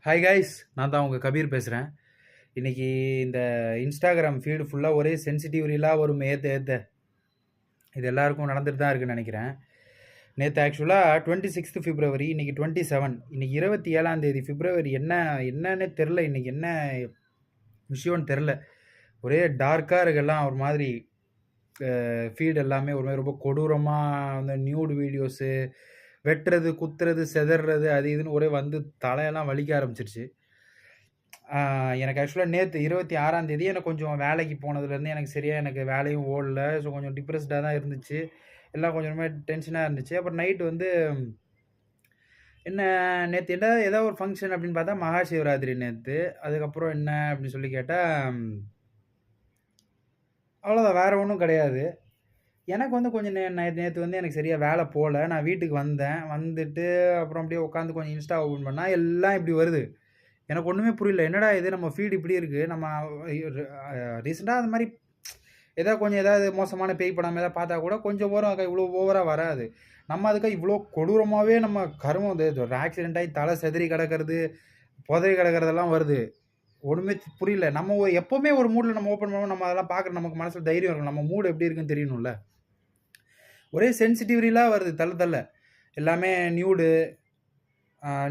Hi guys, நான் தான் உங்கள் கபீர் பேசுகிறேன். இன்றைக்கி இந்த இன்ஸ்டாகிராம் ஃபீடு ஃபுல்லாக ஒரே சென்சிட்டிவ் ரீலாக ஒரு ஏற்ற இது எல்லாருக்கும் நடந்துட்டு தான் இருக்குன்னு நினைக்கிறேன். நேற்று ஆக்சுவலாக 26 பிப்ரவரி, இன்றைக்கி 27, இன்றைக்கி 27 பிப்ரவரி. என்னன்னே தெரில, இன்றைக்கி என்ன விஷயம்னு தெரில. ஒரே டார்க்காக இருக்குல்லாம் ஒரு மாதிரி. ஃபீடு எல்லாமே ஒரு மாதிரி ரொம்ப கொடூரமாக அந்த நியூடு வீடியோஸு, வெட்டுறது, குத்துறது, செதறது, அது இதுன்னு ஒரே வந்து தலையெல்லாம் வலிக்க ஆரம்பிச்சிருச்சு. எனக்கு ஆக்சுவலாக நேற்று 26 எனக்கு கொஞ்சம் வேலைக்கு போனதுலேருந்து எனக்கு சரியாக எனக்கு வேலையும் ஓடல. ஸோ கொஞ்சம் டிப்ரெஸ்டாக தான் இருந்துச்சு. எல்லாம் கொஞ்சமே டென்ஷனாக இருந்துச்சு. அப்புறம் நைட்டு வந்து என்ன நேற்று ஏதோ ஒரு ஃபங்க்ஷன் அப்படின்னு பார்த்தா மகா சிவராத்திரி நேற்று. அதுக்கப்புறம் என்ன அப்படின்னு சொல்லி கேட்டால் அவ்வளோதான், வேறு ஒன்றும் கிடையாது. எனக்கு வந்து கொஞ்சம் நேற்று வந்து எனக்கு சரியாக வேலை போகல. நான் வீட்டுக்கு வந்தேன். வந்துட்டு அப்புறம் அப்படியே உட்காந்து கொஞ்சம் இன்ஸ்டா ஓப்பன் பண்ணால் எல்லாம் இப்படி வருது. எனக்கு ஒன்றுமே புரியல. என்னடா இது, நம்ம ஃபீட் இப்படி இருக்குது. நம்ம ரீசெண்டாக அது மாதிரி ஏதாவது மோசமான பேய் படம் ஏதாவது பார்த்தா கூட கொஞ்சம் வரும், இவ்வளோ ஓவராக வராது. நம்ம அதுக்காக இவ்வளோ கொடூரமாகவே நம்ம கருமம் ஒரு ஆக்சிடென்ட் ஆகி தலை செதறி கிடக்கிறது, புதறி கிடக்கிறதெல்லாம் வருது. ஒன்றுமே புரியல. நம்ம எப்போவுமே ஒரு மூடில் நம்ம ஓப்பன் பண்ணுவோம், நம்ம அதெல்லாம் பார்க்குற நமக்கு மனசில் தைரியம் இருக்கும். நம்ம மூடு எப்படி இருக்குன்னு தெரியணும்ல. ஒரே சென்சிட்டிவிட்டிலாம் வருது தள்ள எல்லாமே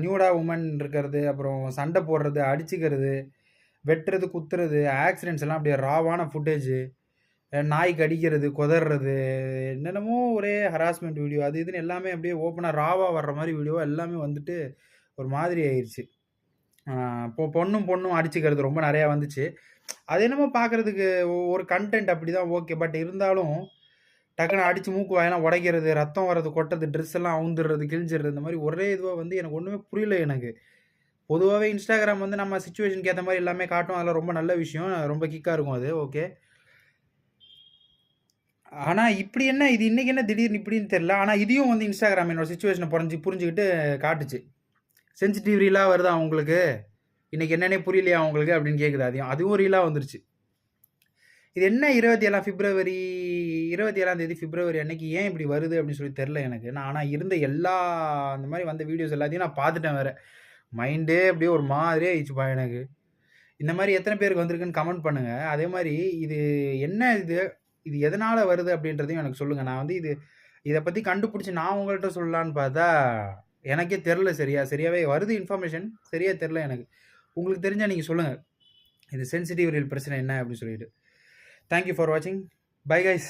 நியூடா உமன் இருக்கிறது, அப்புறம் சண்டை போடுறது, அடிச்சுக்கிறது, வெட்டுறது, குத்துறது, ஆக்சிடென்ட்ஸ் எல்லாம் அப்படியே ராவான ஃபுட்டேஜு, நாய் கடிக்கிறது, கொதறது, என்னென்னமோ ஒரே ஹராஸ்மெண்ட் வீடியோ, அது இதுன்னு எல்லாமே அப்படியே ஓப்பனாக ராவாக வர்ற மாதிரி வீடியோ எல்லாமே வந்துட்டு ஒரு மாதிரி ஆயிடுச்சு. பொண்ணும் அடிச்சுக்கிறது ரொம்ப நிறையா வந்துச்சு. அது என்னமோ பார்க்குறதுக்கு ஒரு கண்டென்ட் அப்படி தான், ஓகே. பட் இருந்தாலும் டக்குன்னு அடித்து மூக்கு வாயெல்லாம் உடைக்கிறது, ரத்தம் வர்றது, கொட்டுறது, ட்ரெஸ் எல்லாம் அவுந்துடுறது, கிழிஞ்சிடுறது, இந்த மாதிரி ஒரே இதுவாக வந்து எனக்கு ஒன்றுமே புரியல எனக்கு. பொதுவாகவே இன்ஸ்டாகிராம் வந்து நம்ம சிச்சுவேஷனுக்கு ஏற்ற மாதிரி எல்லாமே காட்டும். அதெல்லாம் ரொம்ப நல்ல விஷயம், ரொம்ப கிக்காக இருக்கும் அது, ஓகே. ஆனால் இப்படி என்ன இது, இன்றைக்கி என்ன திடீர்னு இப்படின்னு தெரில. ஆனால் இதையும் வந்து இன்ஸ்டாகிராம் என்னோட சிச்சுவேஷனை புரிஞ்சுக்கிட்டு காட்டுச்சு. சென்சிட்டிவ் ரீலாக வருதா உங்களுக்கு, இன்றைக்கி என்னென்னே புரியலையா உங்களுக்கு அப்படின்னு கேட்குது. அதுவும் ரீலாக வந்துருச்சு. இது என்ன 27 பிப்ரவரி அன்னைக்கு ஏன் இப்படி வருது அப்படின்னு சொல்லி தெரில எனக்கு. ஆனால் இருந்த எல்லா அந்த மாதிரி வந்த வீடியோஸ் எல்லாத்தையும் நான் பார்த்துட்டேன் வேறு. மைண்டே அப்படியே ஒரு மாதிரியே ஆயிடுச்சுப்பா எனக்கு. இந்த மாதிரி எத்தனை பேருக்கு வந்திருக்குன்னு கமெண்ட் பண்ணுங்கள். அதே மாதிரி இது என்ன, இது எதனால் வருது அப்படின்றதையும் எனக்கு சொல்லுங்கள். நான் வந்து இதை பற்றி கண்டுபிடிச்சி நான் உங்கள்கிட்ட சொல்லலான்னு பார்த்தா எனக்கே தெரில. சரியாகவே வருது இன்ஃபர்மேஷன், சரியாக தெரில எனக்கு. உங்களுக்கு தெரிஞ்சால் நீங்கள் சொல்லுங்கள், இது சென்சிட்டிவ் ரீல் பிரச்சனை என்ன அப்படின்னு சொல்லிட்டு. Thank you for watching. Bye guys.